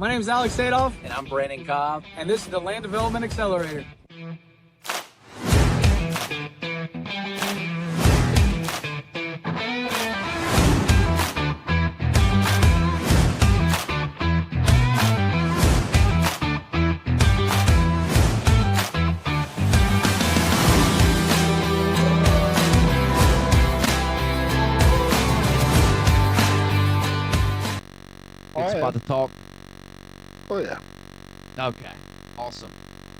My name is Alex Sadoff, And I'm Brandon Cobb. and this is the Land Development Accelerator. Good spot to talk. Oh, yeah. Okay, awesome.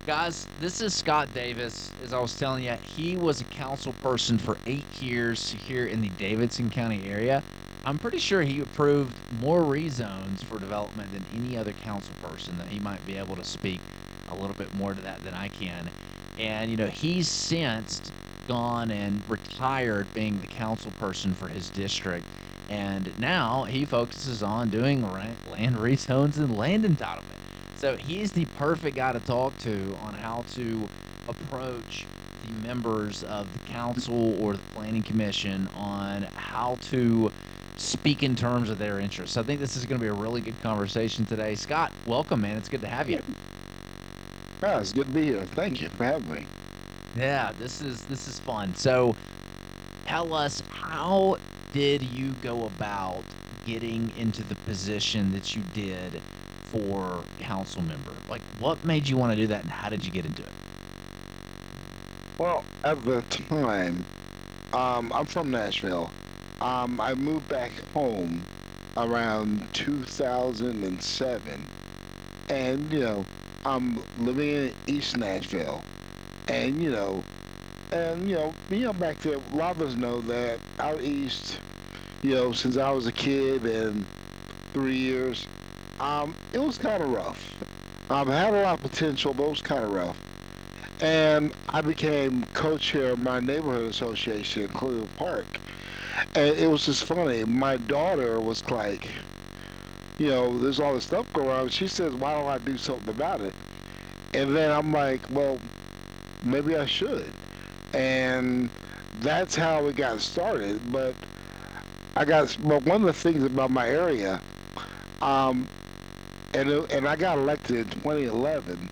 Guys, this is Scott Davis. As I was telling you, he was a council person for 8 years here in the Davidson County area. I'm pretty sure he approved more rezones for development than any other council person, that he might be able to speak a little bit more to that than I can. And, he's since gone and retired being the council person for his district. And now he focuses on doing land rezones and land entitlement. So he's the perfect guy to talk to on how to approach the members of the council or the planning commission on how to speak in terms of their interests. I think this is going to be a really good conversation today. Scott, welcome, man. It's good to have you. Yeah, it's good to be here. Thank you for having me. Yeah, this is fun. So tell us, how did you go about getting into the position that you did for council member? Like, what made you want to do that, and how did you get into it? Well, at the time, I'm from Nashville. I moved back home around 2007. And, I'm living in East Nashville. And, back there, a lot of us know that out east, since I was a kid and 3 years, it was kind of rough. I had a lot of potential, but it was kind of rough. And I became co-chair of my neighborhood association in Cleveland Park. And it was just funny. My daughter was like, there's all this stuff going on. She says, why don't I do something about it? And then I'm like, well, maybe I should. And that's how it got started. But one of the things about my area, and I got elected in 2011.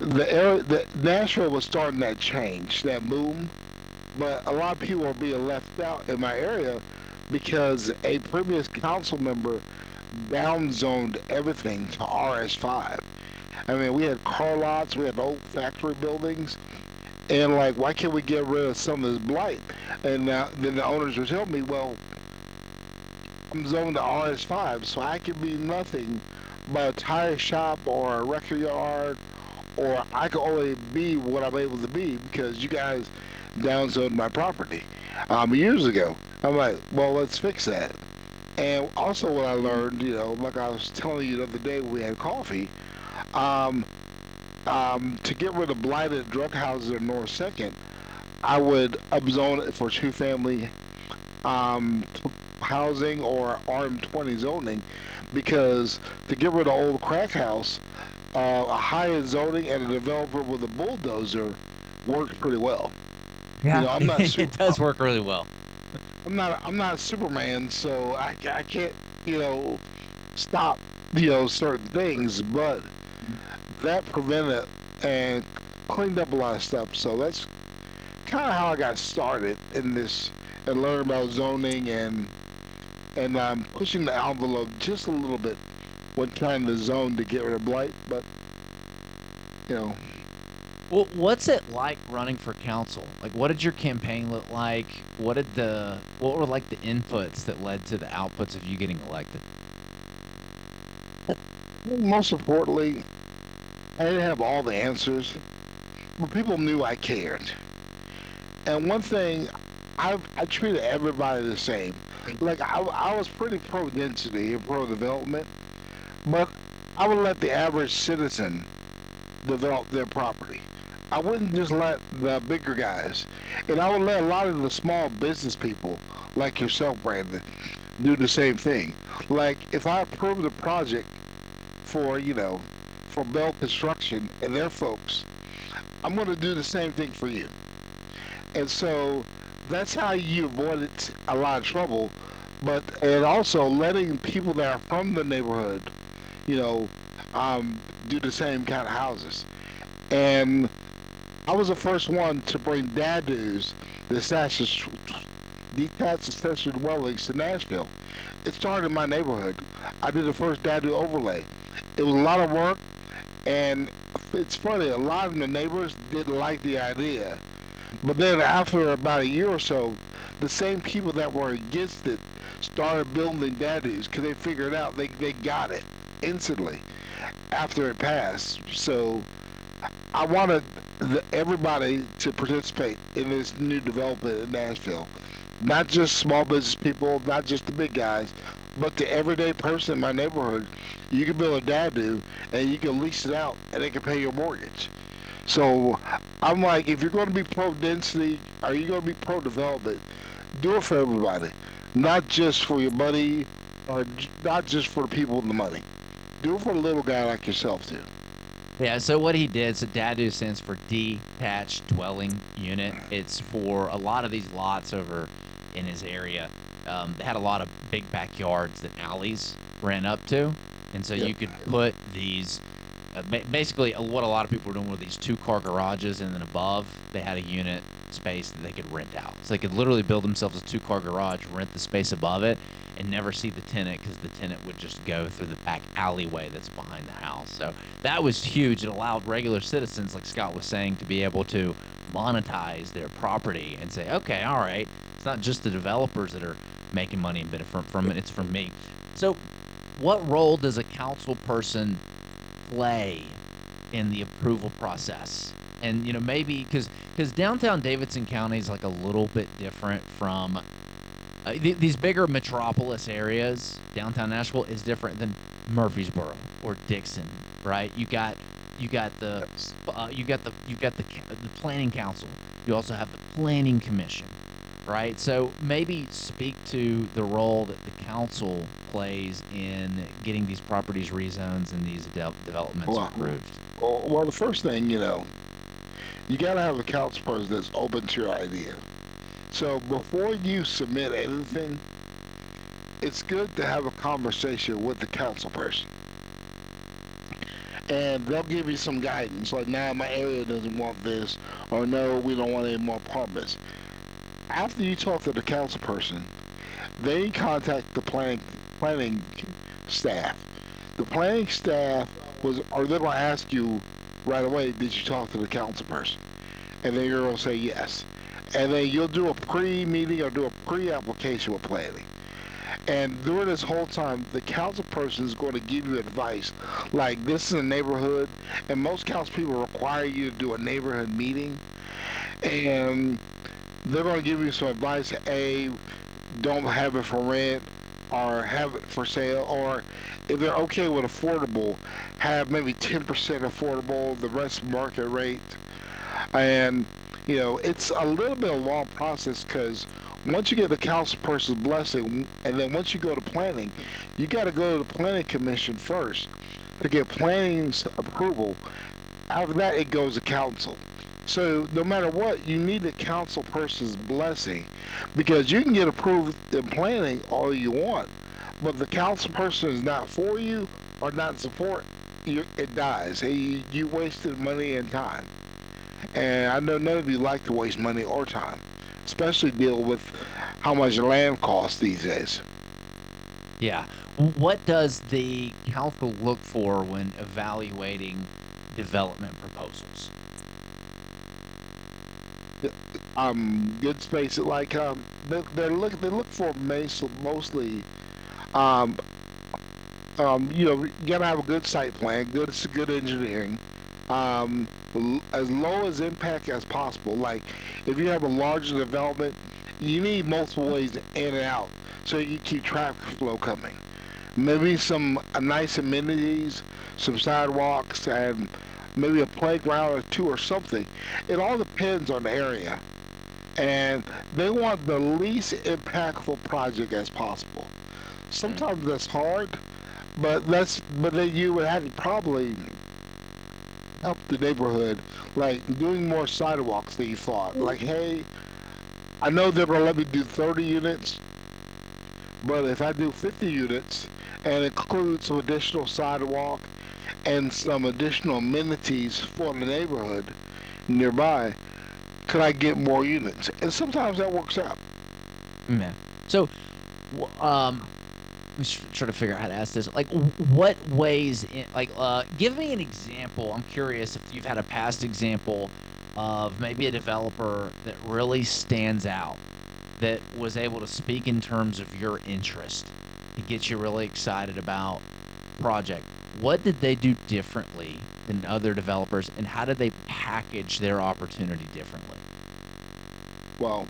The Nashville was starting that change, that boom, but a lot of people are being left out in my area because a previous council member downzoned everything to RS5. I mean, we had car lots, we had old factory buildings, and like, why can't we get rid of some of this blight? And then the owners were telling me, well, I'm zoned to RS5, so I can be nothing but a tire shop or a record yard, or I can only be what I'm able to be because you guys downzoned my property years ago. I'm like, well, let's fix that. And also what I learned, like I was telling you the other day when we had coffee, to get rid of blighted drug houses in North 2nd, I would upzone it for two-family housing or RM20 zoning, because to get rid of old crack house, a high-end zoning and a developer with a bulldozer works pretty well. Yeah, I'm not it does work really well. I'm not Superman, so I can't stop certain things, but that prevented and cleaned up a lot of stuff. So that's kind of how I got started in this and learned about zoning and pushing the envelope just a little bit when trying to zone to get rid of blight. But Well, what's it like running for council? Like, what did your campaign look like? What were like the inputs that led to the outputs of you getting elected? most importantly, I didn't have all the answers, but people knew I cared. And one thing, I treated everybody the same. Like, I was pretty pro-density and pro-development, but I would let the average citizen develop their property. I wouldn't just let the bigger guys. And I would let a lot of the small business people, like yourself, Brandon, do the same thing. Like, if I approved a project for Bell Construction and their folks, I'm going to do the same thing for you. And so that's how you avoided a lot of trouble. And also letting people that are from the neighborhood you know, do the same kind of houses. And I was the first one to bring DADUs, the detached accessory dwellings, to Nashville. It started in my neighborhood. I did the first DADU overlay. It was a lot of work, and it's funny, a lot of the neighbors didn't like the idea. But then after about a year or so, the same people that were against it started building DADUs because they figured out they got it instantly after it passed. So I wanted everybody to participate in this new development in Nashville. Not just small business people, not just the big guys, but the everyday person in my neighborhood. You can build a dadu and you can lease it out and they can pay your mortgage. So I'm like, if you're going to be pro density, are you going to be pro development? Do it for everybody, not just for your money or not just for the people with the money. Do it for a little guy like yourself too. Yeah, so what he did, so DADU stands for detached dwelling unit. It's for a lot of these lots over in his area. They had a lot of big backyards that alleys ran up to. And so you could put these, basically what a lot of people were doing were these 2-car garages, and then above they had a unit space that they could rent out. So they could literally build themselves a 2-car garage, rent the space above it, and never see the tenant because the tenant would just go through the back alleyway that's behind the house. So that was huge. It allowed regular citizens, like Scott was saying, to be able to monetize their property and say, okay, all right, it's not just the developers that are making money and benefit from it, it's from me. So what role does a council person play in the approval process? And, you know, maybe because downtown Davidson County is like a little bit different from these bigger metropolis areas. Downtown Nashville is different than Murfreesboro or Dixon, right? You got the planning council. You also have the planning commission, right? So maybe speak to the role that the council plays in getting these properties rezones and these developments approved. Well, the first thing, you got to have a council person that's open to your idea. So before you submit anything, it's good to have a conversation with the council person. And they'll give you some guidance, like, nah, my area doesn't want this, or no, we don't want any more apartments. After you talk to the council person, they contact the planning staff. The planning staff are they going to ask you right away, did you talk to the council person? And then you're going to say yes. And then you'll do a pre-meeting or do a pre-application with planning. And during this whole time, the council person is going to give you advice. Like, this is a neighborhood, and most council people require you to do a neighborhood meeting. And they're going to give you some advice. A, don't have it for rent, or have it for sale, or if they're okay with affordable, have maybe 10% affordable, the rest market rate. And it's a little bit of a long process because once you get the council person's blessing, and then once you go to planning, you got to go to the planning commission first to get planning's approval. After that, it goes to council. So no matter what, you need the council person's blessing, because you can get approved in planning all you want, but the council person is not for you or not in support, it dies. You wasted money and time. And I know none of you like to waste money or time, especially deal with how much land costs these days. Yeah. What does the council look for when evaluating development proposals? Good space. Like they look for mostly, um, you gotta have a good site plan, good engineering, as low as impact as possible. Like, if you have a larger development, you need multiple ways in and out so you keep traffic flow coming. Maybe some nice amenities, some sidewalks, and maybe a playground or two or something. It all depends on the area. And they want the least impactful project as possible. Sometimes that's hard, but then you would have to probably help the neighborhood, like doing more sidewalks than you thought. Like, hey, I know they're gonna let me do 30 units, but if I do 50 units, and include some additional sidewalk and some additional amenities for the neighborhood nearby, could I get more units? And sometimes that works out. Yeah. So, I'm just trying to figure out how to ask this. Like, what ways, give me an example. I'm curious if you've had a past example of maybe a developer that really stands out, that was able to speak in terms of your interest, to get you really excited about project. What did they do differently than other developers, and how did they package their opportunity differently? Well,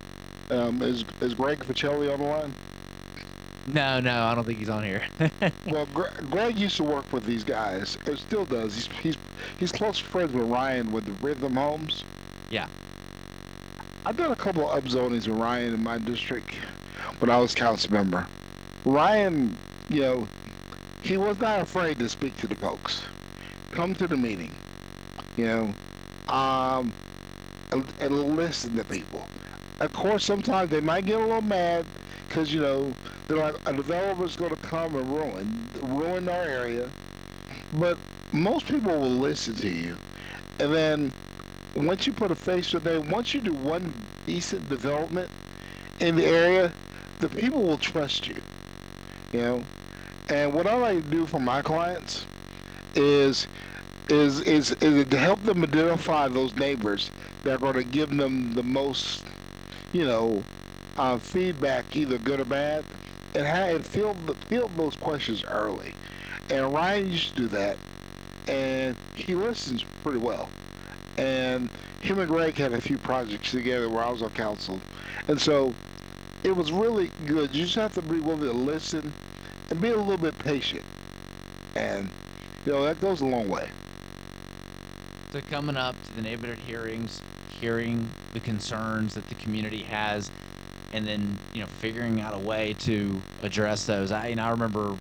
is Greg Ficelli on the line? No, I don't think he's on here. Well, Greg used to work with these guys, and still does. He's close friends with Ryan with the Rhythm Homes. Yeah. I've done a couple of upzonings with Ryan in my district when I was council member. Ryan, you know, he was not afraid to speak to the folks. Come to the meeting, you know, and listen to people. Of course, sometimes they might get a little mad because, you know, they're like, a developer's going to come and ruin our area. But most people will listen to you. And then once you put a face to a name, once you do one decent development in the area, the people will trust you, you know. And what I like to do for my clients is to help them identify those neighbors that are going to give them the most, you know, feedback, either good or bad, and field those questions early. And Ryan used to do that, and he listens pretty well. And him and Greg had a few projects together where I was on council, and so it was really good. You just have to be willing to listen and be a little bit patient, and you know that goes a long way. So coming up to the neighborhood hearings, hearing the concerns that the community has, and then, you know, figuring out a way to address those. I remember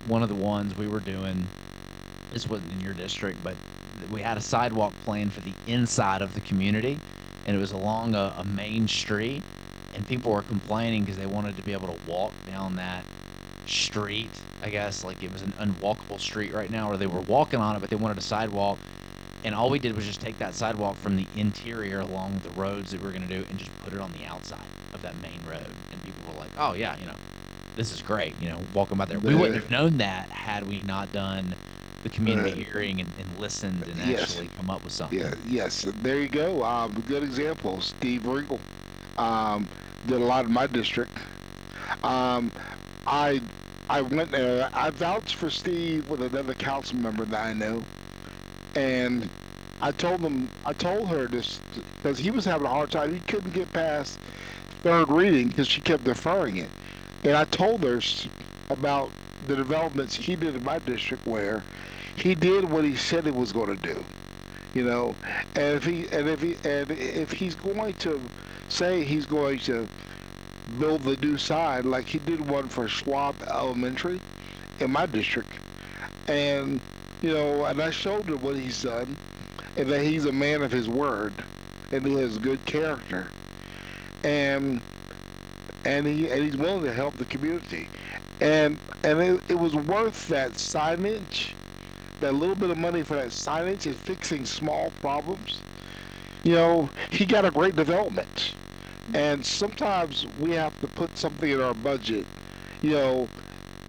one of the ones we were doing, this wasn't in your district, but we had a sidewalk plan for the inside of the community, and it was along a main street, and people were complaining because they wanted to be able to walk down that street. I guess like it was an unwalkable street right now, or they were walking on it, but they wanted a sidewalk. And all we did was just take that sidewalk from the interior along the roads that we were going to do and just put it on the outside of that main road. And people were like, oh, yeah, you know, this is great, you know, walking by there. We wouldn't have known that had we not done the community hearing and listened and actually come up with something. Yeah, yes, there you go. Good example. Steve Ringel did a lot in my district. I went there. I vouched for Steve with another council member that I know. And I told her this because he was having a hard time. He couldn't get past third reading because she kept deferring it. And I told her about the developments he did in my district where he did what he said he was going to do, you know. And if he's going to say he's going to build the new side like he did one for Schwab Elementary in my district, and you know, and I showed him what he's done, and that he's a man of his word, and he has good character, and he's willing to help the community, and it was worth that signage, that little bit of money for that signage and fixing small problems. You know, he got a great development, and sometimes we have to put something in our budget, you know,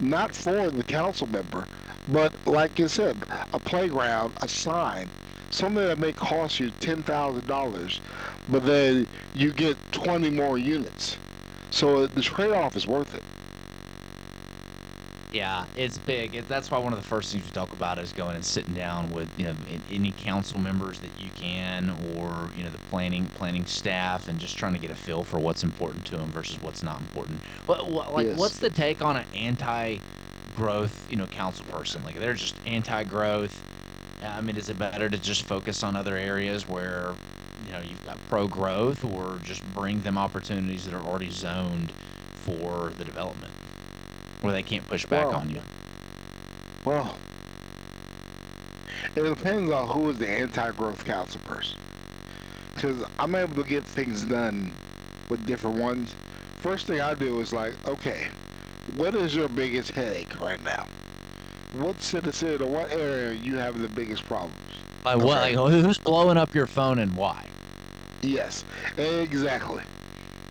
not for the council member. But like you said, a playground, a sign, something that may cost you $10,000, but then you get 20 more units. So the trade-off is worth it. Yeah, it's big. That's why one of the first things we talk about is going and sitting down with, you know, any council members that you can, or, you know, the planning staff, and just trying to get a feel for what's important to them versus what's not important. Yes. What's the take on an anti-growth, you know, council person? Like, they're just anti-growth. I mean, is it better to just focus on other areas where, you know, you've got pro-growth, or just bring them opportunities that are already zoned for the development, where they can't push back on you? Well, it depends on who is the anti-growth council person. Because I'm able to get things done with different ones. First thing I do is like, okay, what is your biggest headache right now? What citizen or what area you have the biggest problems? Like what? Okay. Like who's blowing up your phone and why? Yes, exactly.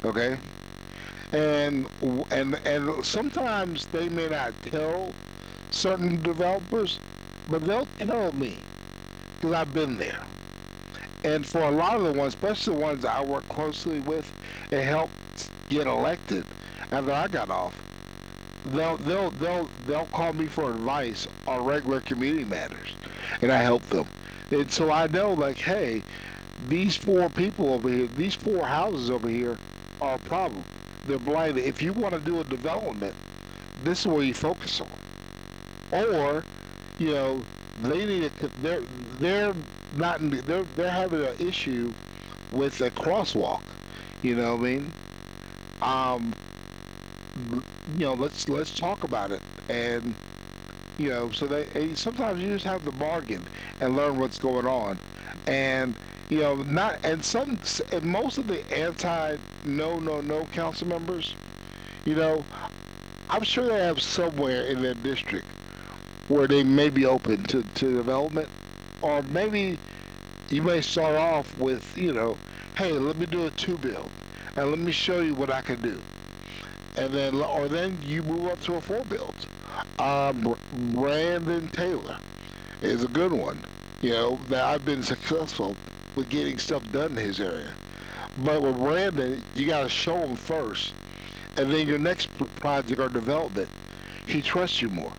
Okay. And sometimes they may not tell certain developers, but they'll tell me because I've been there. And for a lot of the ones, especially the ones I work closely with, it helped get elected after I got off. They'll call me for advice on regular community matters, and I help them. And so I know, like, hey, these four people over here, these four houses over here, are a problem. They're blighted. If you want to do a development, this is where you focus on. Or, you know, they need to. They're not. They're having an issue with a crosswalk. You know what I mean? Um, let's talk about it. And so sometimes you just have to bargain and learn what's going on. And not and some and most of the anti no council members, you know, I'm sure they have somewhere in their district where they may be open to development, or maybe you may start off with, hey, let me do a two build, and let me show you what I can do, and then you move up to a four build. Brandon Taylor is a good one, that I've been successful with getting stuff done in his area. But with Brandon, you got to show him first, and then your next project or development, he trusts you more.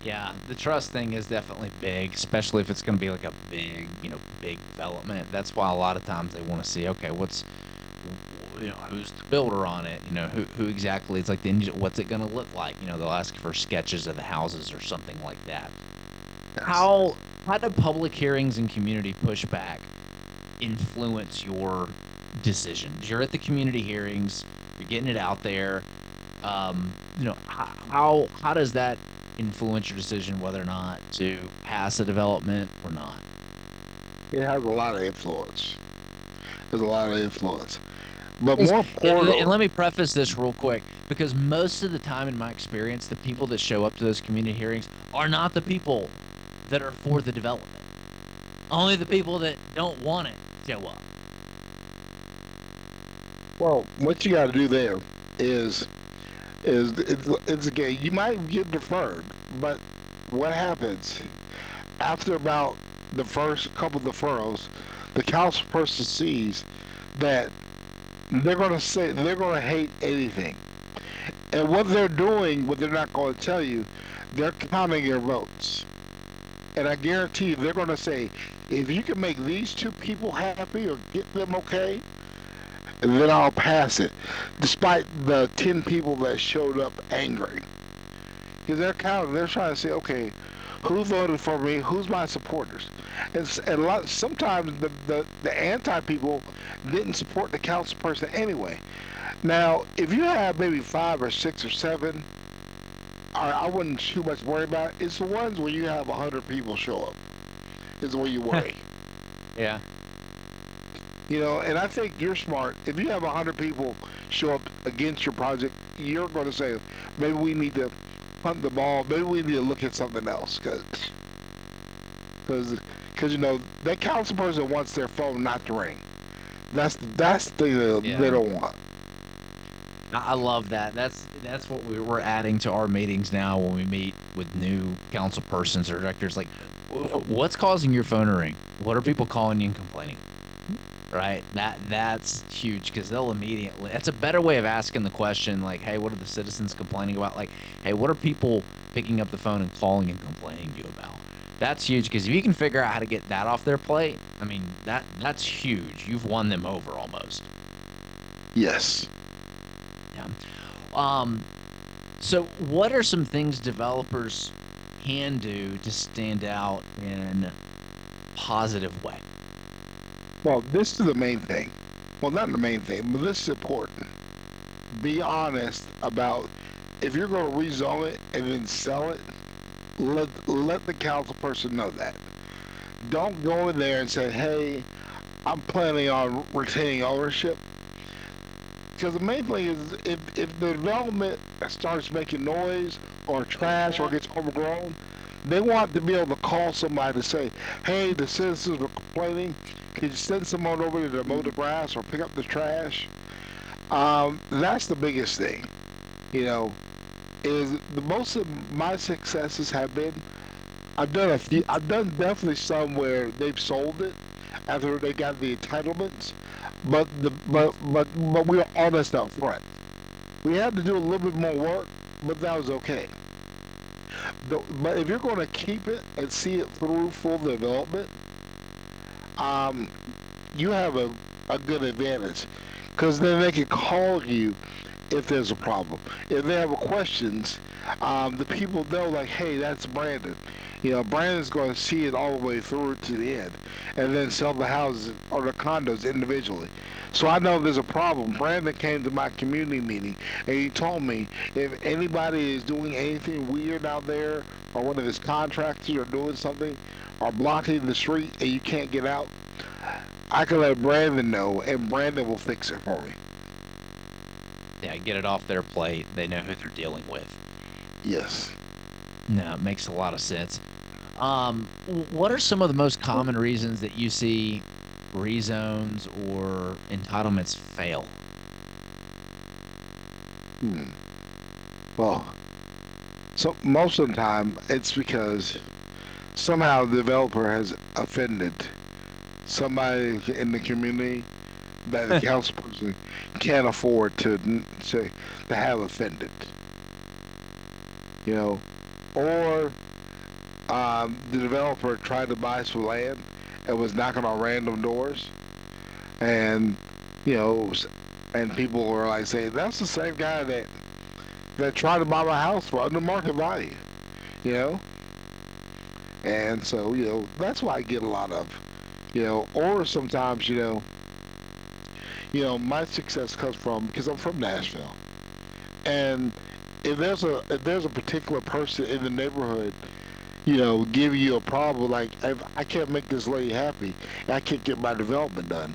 Yeah, the trust thing is definitely big, especially if it's going to be like a big, big development. That's why a lot of times they want to see, okay, who's the builder on it? Who exactly? It's like the engineer. What's it going to look like? They'll ask for sketches of the houses or something like that. Yes. How do public hearings and community pushback influence your decisions? You're at the community hearings, you're getting it out there. How does that influence your decision whether or not to pass a development or not? It has a lot of influence. There's a lot of influence. But And more important, let me preface this real quick, because most of the time in my experience, the people that show up to those community hearings are not the people that are for the development. Only the people that don't want it show up. well, what you got to do there is it's again, you might get deferred, but what happens after about the first couple of deferrals, the council person sees that they're going to hate anything, and what they're doing, what they're not going to tell you, they're counting your votes, and I guarantee you they're going to say, if you can make these two people happy or get them okay, and then I'll pass it, despite the 10 people that showed up angry. Because they're counting, they're trying to say, okay, who voted for me? Who's my supporters? And sometimes the anti people didn't support the council person anyway. Now, if you have maybe 5 or 6 or 7, I wouldn't too much worry about it. It's the ones where you have 100 people show up is where you worry. Yeah. And I think you're smart. If you have 100 people show up against your project, you're going to say, maybe we need to punt the ball. Maybe we need to look at something else. Because that council person wants their phone not to ring. That's the thing they don't want. I love that. That's what we're adding to our meetings now when we meet with new council persons or directors. Like, what's causing your phone to ring? What are people calling you and complaining? Right? That's huge, because they'll immediately. That's a better way of asking the question. Like, hey, what are the citizens complaining about? Like, hey, what are people picking up the phone and calling and complaining to you about? That's huge, because if you can figure out how to get that off their plate, I mean, that's huge. You've won them over almost. Yes. Yeah. So what are some things developers can do to stand out in a positive way? Well, this is the main thing. Well, not the main thing, but this is important. Be honest about, if you're going to rezone it and then sell it, let the council person know that. Don't go in there and say, hey, I'm planning on retaining ownership. because the main thing is if the development starts making noise or trash or gets overgrown, they want to be able to call somebody to say, "Hey, the citizens are complaining. Can you send someone over there to mow the grass or pick up the trash?" That's the biggest thing. You know, is the most of my successes have been. I've done a few. I've done definitely some where they've sold it after they got the entitlements, but we were honest up front. We had to do a little bit more work, but that was okay. But if you're going to keep it and see it through full development, um, you have a good advantage because then they can call you if there's a problem. If they have questions, the people know, like, hey, that's Brandon. Brandon's going to see it all the way through to the end and then sell the houses or the condos individually. So I know there's a problem. Brandon came to my community meeting and he told me if anybody is doing anything weird out there or one of his contractors are doing something or blocking the street and you can't get out, I can let Brandon know and Brandon will fix it for me. Yeah, get it off their plate. They know who they're dealing with. Yes. No, it makes a lot of sense. What are some of the most common reasons that you see rezones or entitlements fail? Well, so most of the time it's because somehow the developer has offended somebody in the community that the council person can't afford to have offended. Or the developer tried to buy some land and was knocking on random doors, and and people were like saying, "That's the same guy that tried to buy my house for under market value," you know. And so that's why I get a lot of, or sometimes my success comes from because I'm from Nashville, and if there's a particular person in the neighborhood, give you a problem, like if I can't make this lady happy, and I can't get my development done,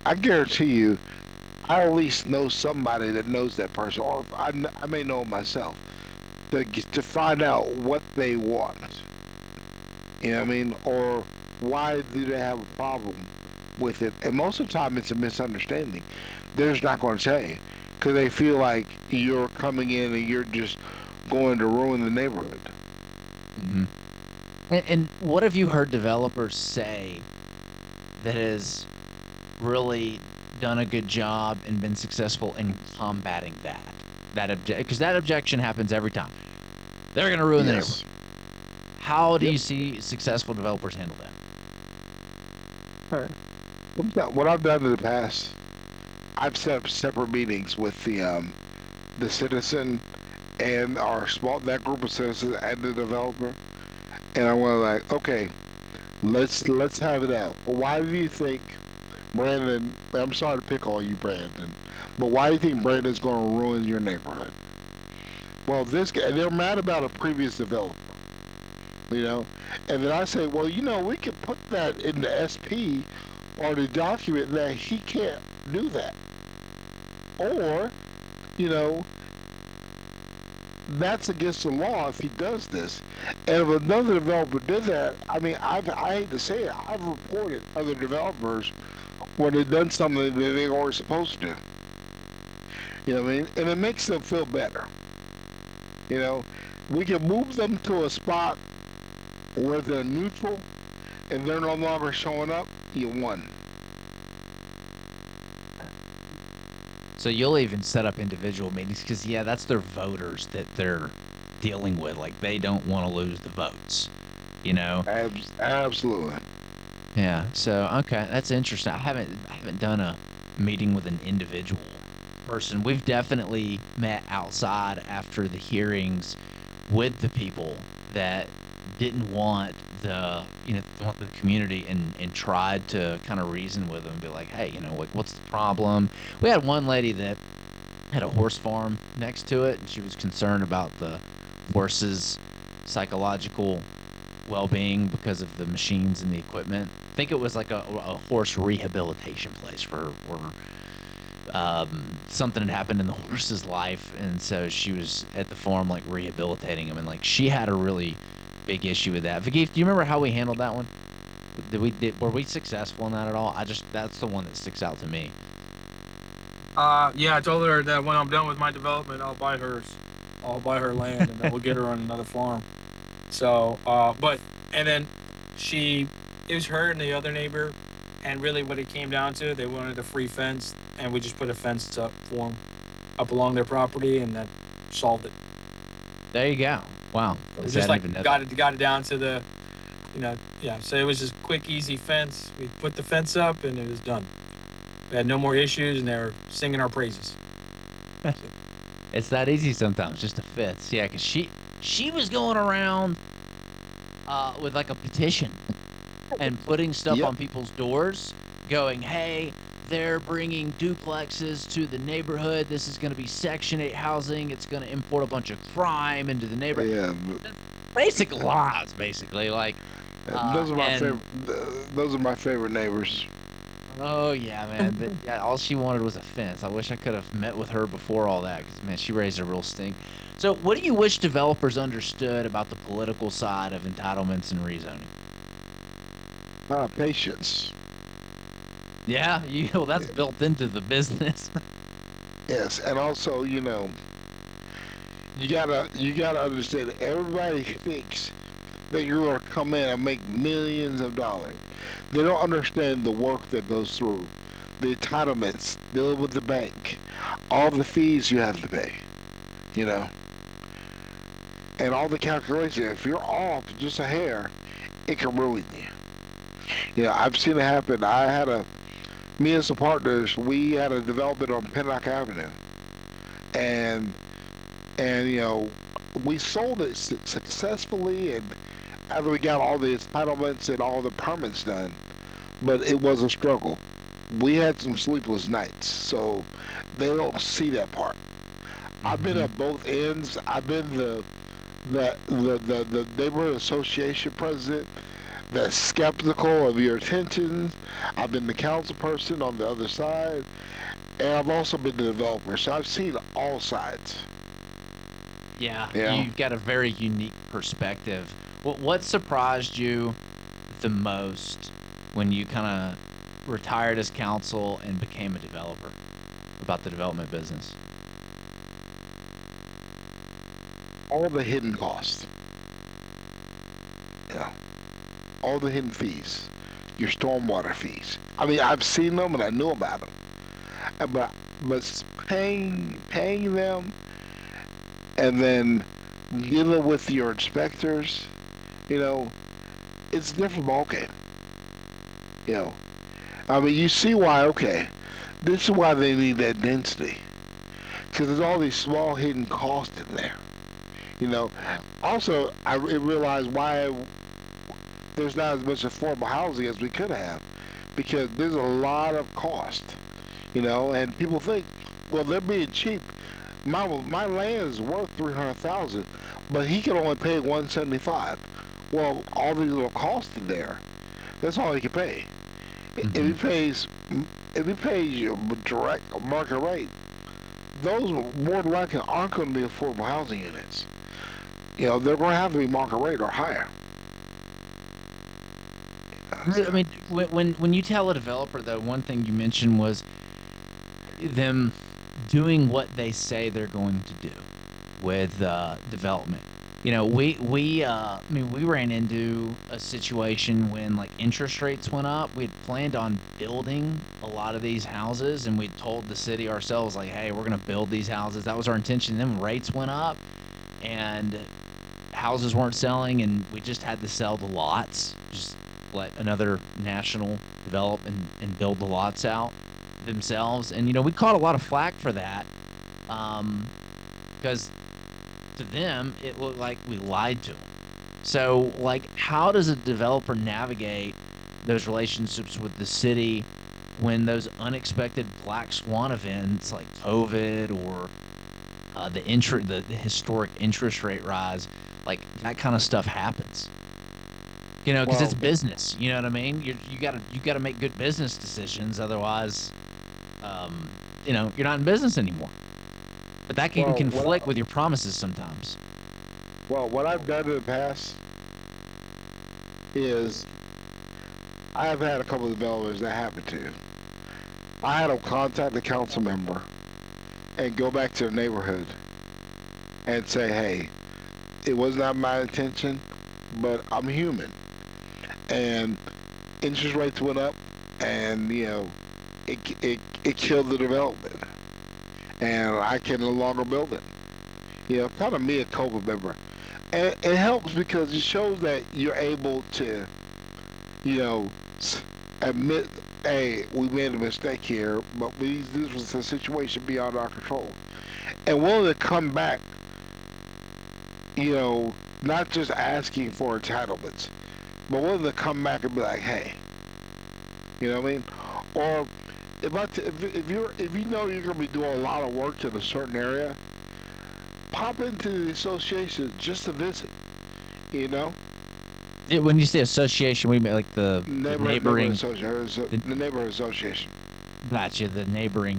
I guarantee you, I at least know somebody that knows that person, or I may know myself to find out what they want. You know what I mean? Or why do they have a problem with it? And most of the time, it's a misunderstanding. They're just not going to tell you because they feel like you're coming in and you're just going to ruin the neighborhood. Hmm. And what have you heard developers say that has really done a good job and been successful in combating because that objection happens every time. They're going to ruin the neighborhood. Yes. How do Yep. you see successful developers handle that? All right. What I've done in the past, I've set up separate meetings with the citizen and that group of citizens and the developer, and I want to like, okay, let's have it out. Why do you think Brandon? I'm sorry to pick on you, Brandon, but why do you think Brandon's going to ruin your neighborhood? Well, this guy, they're mad about a previous developer, and then I say, well, we can put that in the SP or the document that he can't do that, or, you know, that's against the law if he does this. And if another developer did that, I mean, I hate to say it, I've reported other developers when they've done something that they weren't supposed to do. You know what I mean? And it makes them feel better. We can move them to a spot where they're neutral and they're no longer showing up. You won. So you'll even set up individual meetings because, yeah, that's their voters that they're dealing with. Like, they don't want to lose the votes, Absolutely. Yeah. So, okay, that's interesting. I haven't done a meeting with an individual person. We've definitely met outside after the hearings with the people that didn't want want the community and tried to kind of reason with them and be like, hey, what's the problem? We had one lady that had a horse farm next to it, and she was concerned about the horses' psychological well-being because of the machines and the equipment. I think it was like a horse rehabilitation place for something had happened in the horse's life, and so she was at the farm like rehabilitating him, and like she had a really big issue with that. Vigif, do you remember how we handled that one? Were we successful in that at all? That's the one that sticks out to me. Yeah, I told her that when I'm done with my development, I'll buy hers. I'll buy her land, and then we'll get her on another farm. So, and then it was her and the other neighbor, and really what it came down to, they wanted a free fence, and we just put a fence up for them, up along their property, and that solved it. There you go. Wow. It was just like got it down to the, yeah. So it was just quick, easy fence. We put the fence up, and it was done. We had no more issues, and they were singing our praises. It's that easy sometimes, just a fence. Yeah, because she was going around with like a petition and putting stuff on people's doors, going, "Hey, they're bringing duplexes to the neighborhood. This is going to be Section 8 housing. It's going to import a bunch of crime into the neighborhood." Yeah. Basic laws, basically. Like those are my favorite. Those are my favorite neighbors. Oh yeah, man. But yeah, all she wanted was a fence. I wish I could have met with her before all that, because man, she raised a real stink. So, what do you wish developers understood about the political side of entitlements and rezoning? Patience. Yeah, well, that's built into the business. Yes, and also, you gotta understand that everybody thinks that you're gonna come in and make millions of dollars. They don't understand the work that goes through, the entitlements, dealing with the bank, all the fees you have to pay, and all the calculations. If you're off just a hair, it can ruin you. I've seen it happen. Me and some partners, we had a development on Pennock Avenue, and we sold it successfully, and after we got all the entitlements and all the permits done, but it was a struggle. We had some sleepless nights, so they don't see that part. I've been at both ends. I've been the neighborhood association president that's skeptical of your intentions. I've been the council person on the other side, and I've also been the developer, so I've seen all sides. Yeah, you've got a very unique perspective. What surprised you the most when you kind of retired as council and became a developer about the development business? All the hidden costs. All the hidden fees. Your stormwater fees. I mean, I've seen them and I knew about them. But paying them, and then dealing with your inspectors, it's a different ballgame. I mean, you see why, this is why they need that density. Because there's all these small hidden costs in there. Also, I realized why there's not as much affordable housing as we could have. Because there's a lot of cost, and people think, well, they're being cheap. My land is worth $300,000, but he can only pay $175. Well, all these little costs in there, that's all he can pay. If he pays your direct market rate, those more than likely aren't going to be affordable housing units. They're going to have to be market rate or higher. I mean, when you tell a developer, though, one thing you mentioned was them doing what they say they're going to do with development. We ran into a situation when like interest rates went up. We'd planned on building a lot of these houses, and we'd told the city ourselves, like, hey, we're going to build these houses. That was our intention. Then rates went up, and houses weren't selling, and we just had to sell the lots. Just let another national develop and build the lots out themselves. And, we caught a lot of flack for that, because to them, it looked like we lied to them. So, like, how does a developer navigate those relationships with the city when those unexpected black swan events like COVID or the historic interest rate rise, like that kind of stuff happens? Because it's business. You know what I mean? You gotta make good business decisions. Otherwise, you're not in business anymore. But that can Well, conflict with your promises sometimes. what I've done in the past is I've had a couple of developers that happened to. I had them contact the council member and go back to the neighborhood and say, hey, it was not my intention, but I'm human. And interest rates went up, and it killed the development, and I can no longer build it. Kind of me a culpa member, and it helps because it shows that you're able to, you know, admit, hey, we made a mistake here, but this was a situation beyond our control, and willing to come back, not just asking for entitlements, but willing to come back and be like, hey, you know what I mean? Or if you know you're gonna be doing a lot of work in a certain area, pop into the association just to visit. You know, When you say association, we mean like the neighboring. The neighborhood association. Gotcha, the neighborhood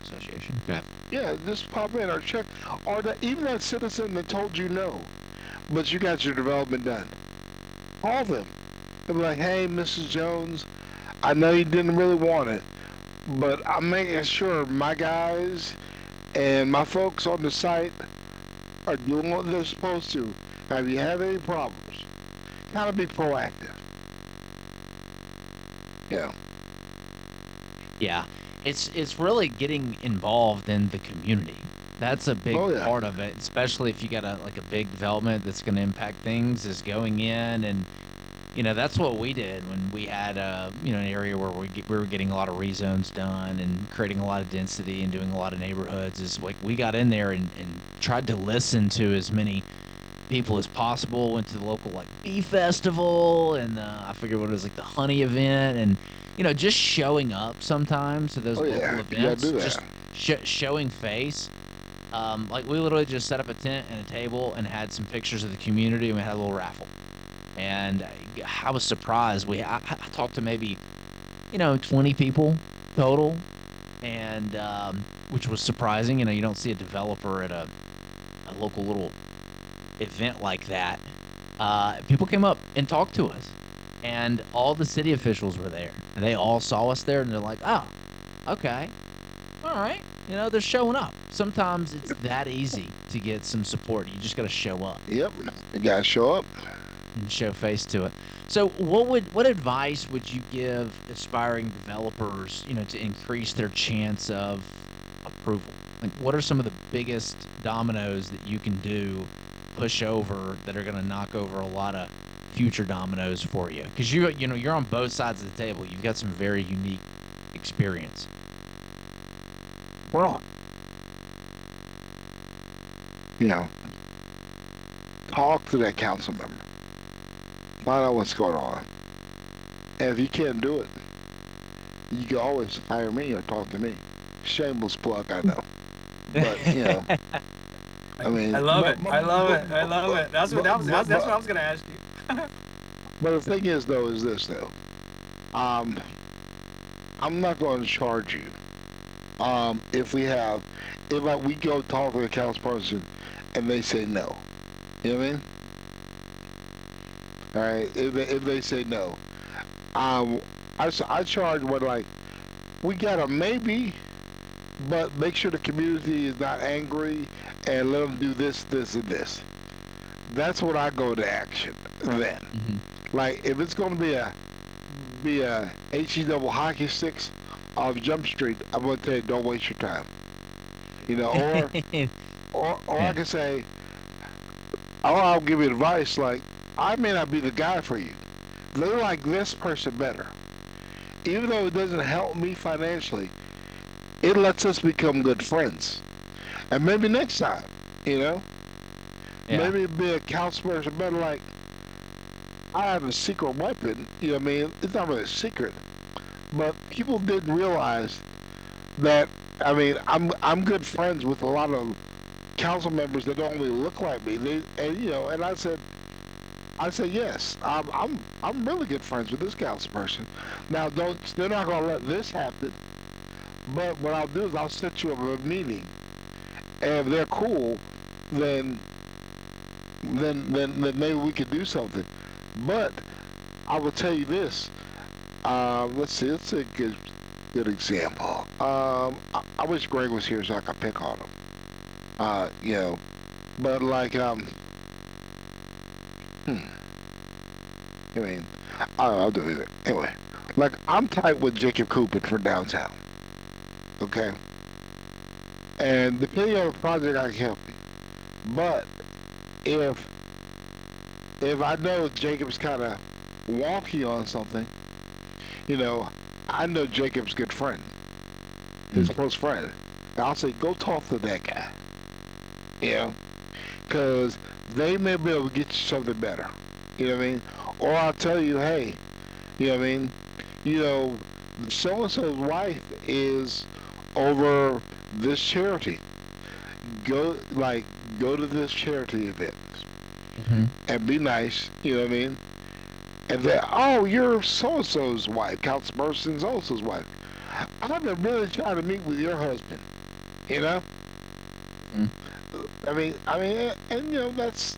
association. Okay. Yeah, just pop in or check, or even that citizen that told you no, but you got your development done. Call them and be like, hey, Mrs. Jones, I know you didn't really want it, but I'm making sure my guys and my folks on the site are doing what they're supposed to. Have you had any problems? Kind of be proactive. Yeah. Yeah, it's really getting involved in the community. That's a big part of it, especially if you got a big development that's going to impact things. Is going in and that's what we did when we had an area where we were getting a lot of rezones done and creating a lot of density and doing a lot of neighborhoods. Is like we got in there and tried to listen to as many people as possible. Went to the local bee festival and I figured what it was the honey event and just showing up sometimes to those local events, just showing face. We literally just set up a tent and a table and had some pictures of the community and we had a little raffle. And I was surprised. I talked to maybe 20 people total, and which was surprising. You don't see a developer at a local little event like that. People came up and talked to us, and all the city officials were there. And they all saw us there, and they're like, "Oh, okay, all right." They're showing up. Sometimes it's that easy to get some support. You just got to show up. Yep, you got to show up and show face to it. So, what advice would you give aspiring developers, to increase their chance of approval? What are some of the biggest dominoes that you can push over that are going to knock over a lot of future dominoes for you? Because you're on both sides of the table. You've got some very unique experience. Well, talk to that council member. Find out what's going on. And if you can't do it, you can always hire me or talk to me. Shameless plug, I know. But, I mean... I love it. That's what I was going to ask you. But the thing is, though, is this, though. I'm not going to charge you. If we go talk to the council person and they say no. You know what I mean? All right, if they say no, I charge we got a maybe, but make sure the community is not angry and let them do this, this, and this. That's when I go to action. Then, if it's going to be a HE double hockey sticks off Jump Street, I'm going to tell you don't waste your time. Or I can say, I'll give you advice I may not be the guy for you. They like this person better. Even though it doesn't help me financially, it lets us become good friends. And maybe next time, maybe it'd be a council person better I have a secret weapon, what I mean? It's not really a secret. But people didn't realize that, I'm good friends with a lot of council members that don't really look like me. And I said yes. I'm really good friends with this council person. Now they're not gonna let this happen, But what I'll do is I'll set you up a meeting, and if they're cool, then then maybe we could do something. But I will tell you this. Let's see. Let's see a good example. I wish Greg was here so I could pick on him. You know, but like hmm, I mean, I'll do it anyway. Like I'm tight with Jacob Cooper for downtown. Okay, and depending on the project, I can help you. But if I know Jacob's kind of wonky on something, you know, I know Jacob's good friend, his close friend. And I'll say, go talk to that guy, you know, because they may be able to get you something better. You know what I mean? Or I'll tell you, hey, you know what I mean? You know, so and so's wife is over this charity. Go to this charity event Hmm. and be nice. You know what I mean? And then, oh, you're so and so's wife, Councilperson so and so's wife. I've been really trying to meet with your husband. You know? Mm. And you know that's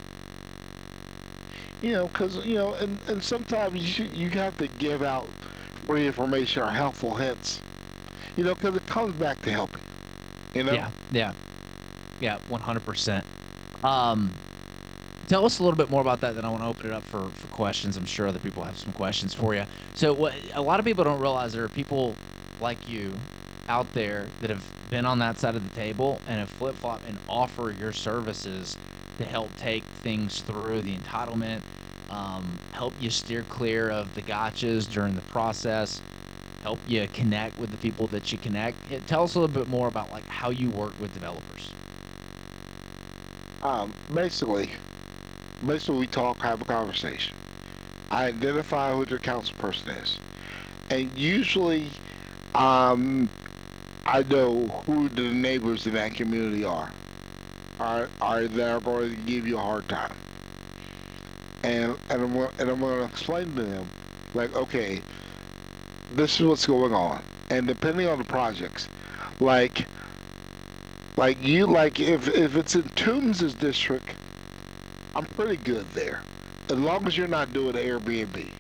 because and sometimes you have to give out free information or helpful hints. You know, because it comes back to helping. You know? Yeah, 100%. Um, Tell us a little bit more about that. Then I want to open it up for questions. I'm sure other people have some questions for you. So what a lot of people don't realize, there are people like you out there that have been on that side of the table and have flip-flopped and offer your services to help take things through the entitlement, help you steer clear of the gotchas during the process, help you connect with the people that you connect. Tell us a little bit more about like how you work with developers. Basically, we talk, have a conversation. I identify who their council person is, and usually, I know who the neighbors in that community are that going to give you a hard time, and I'm going to explain to them, like, okay, this is what's going on, and depending on the projects, like if it's in Toombs's district, I'm pretty good there, as long as you're not doing Airbnb.